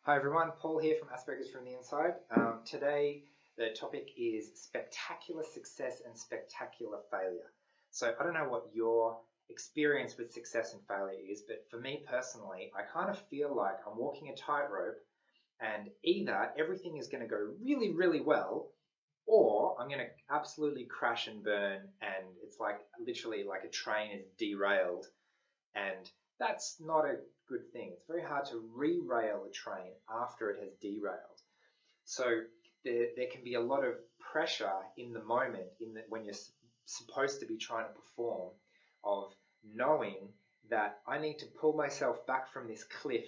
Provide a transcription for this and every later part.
Hi everyone, Paul here from Asperger's from the Inside. Today the topic is spectacular success and spectacular failure. So I don't know what your experience with success and failure is, but for me personally, I kind of feel like I'm walking a tightrope and either everything is going to go really, really well, or I'm going to absolutely crash and burn and it's like literally like a train is derailed, and that's not a good thing. It's very hard to re-rail a train after it has derailed. So there can be a lot of pressure in the moment when you're supposed to be trying to perform, of knowing that I need to pull myself back from this cliff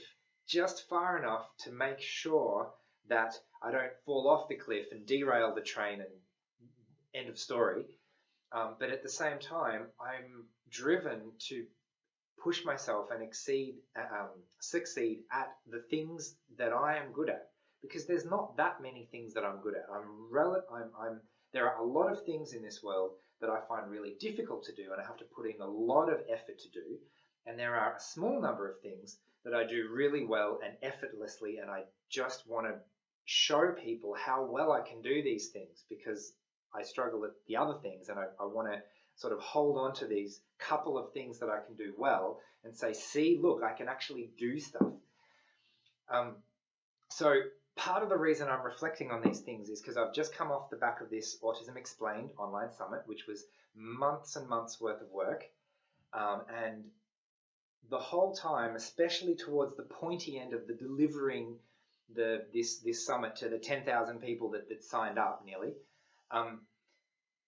just far enough to make sure that I don't fall off the cliff and derail the train and end of story. But at the same time, I'm driven to push myself and succeed at the things that I am good at, because there's not that many things that I'm good at. There are a lot of things in this world that I find really difficult to do and I have to put in a lot of effort to do, and there are a small number of things that I do really well and effortlessly, and I just want to show people how well I can do these things because I struggle at the other things, and I want to sort of hold on to these couple of things that I can do well and say, see, look, I can actually do stuff. So part of the reason I'm reflecting on these things is because I've just come off the back of this Autism Explained online summit, which was months and months worth of work. And the whole time, especially towards the pointy end of the delivering this summit to the 10,000 people that signed up nearly,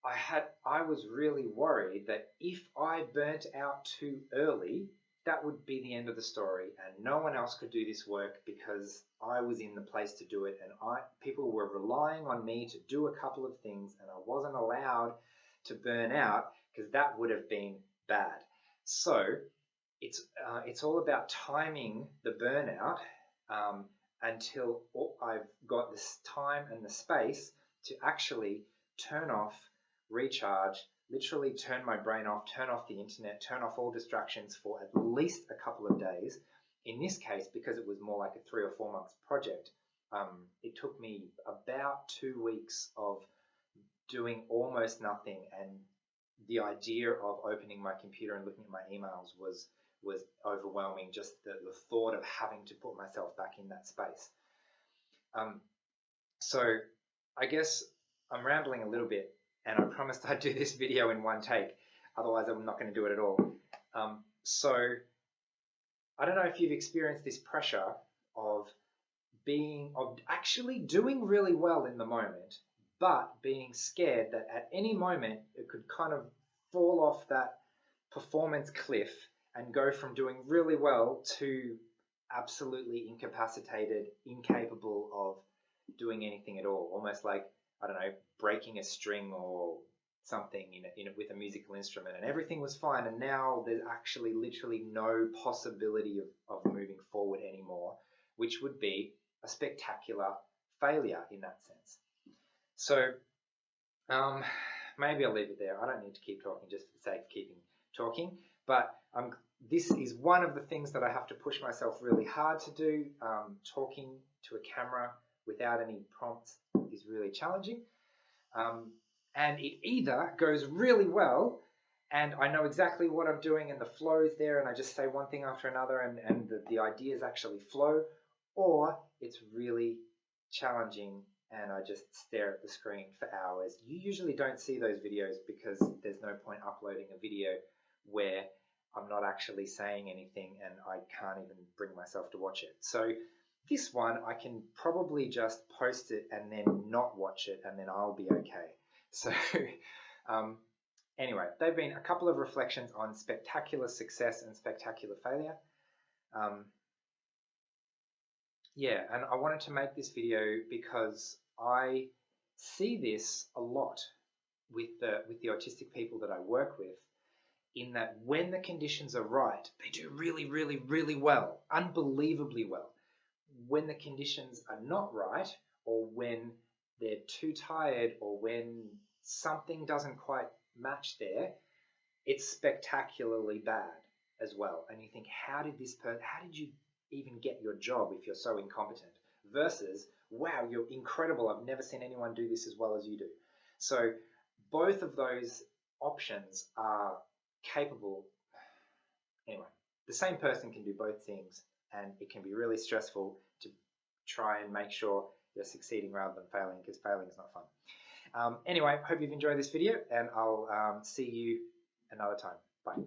I was really worried that if I burnt out too early, that would be the end of the story and no one else could do this work because I was in the place to do it, and people were relying on me to do a couple of things, and I wasn't allowed to burn out because that would have been bad. So it's all about timing the burnout until I've got this time and the space to actually turn off, recharge, literally turn my brain off, turn off the internet, turn off all distractions for at least a couple of days. In this case, because it was more like a 3 or 4 months project, it took me about 2 weeks of doing almost nothing, and the idea of opening my computer and looking at my emails was overwhelming, just the thought of having to put myself back in that space. So I guess I'm rambling a little bit, and I promised I'd do this video in one take, otherwise I'm not going to do it at all. So I don't know if you've experienced this pressure of actually doing really well in the moment, but being scared that at any moment it could kind of fall off that performance cliff and go from doing really well to absolutely incapacitated, incapable of doing anything at all, almost like, I don't know, breaking a string or something with a musical instrument, and everything was fine, and now there's actually literally no possibility of moving forward anymore, which would be a spectacular failure in that sense. So maybe I'll leave it there. I don't need to keep talking just for the sake of keeping talking, but this is one of the things that I have to push myself really hard to do. Talking to a camera without any prompts is really challenging. And it either goes really well and I know exactly what I'm doing and the flow is there and I just say one thing after another and the ideas actually flow, or it's really challenging and I just stare at the screen for hours. You usually don't see those videos because there's no point uploading a video where I'm not actually saying anything and I can't even bring myself to watch it. So this one, I can probably just post it and then not watch it and then I'll be okay. So anyway, they've been a couple of reflections on spectacular success and spectacular failure. Yeah, and I wanted to make this video because I see this a lot with the autistic people that I work with, in that when the conditions are right, they do really, really, really well, unbelievably well. When the conditions are not right, or when they're too tired, or when something doesn't quite match there, it's spectacularly bad as well. And you think, how did you even get your job if you're so incompetent? versus, wow, you're incredible, I've never seen anyone do this as well as you do. So both of those options are capable. Anyway, the same person can do both things, and it can be really stressful to try and make sure you're succeeding rather than failing, because failing is not fun. Anyway, hope you've enjoyed this video, and I'll see you another time. Bye.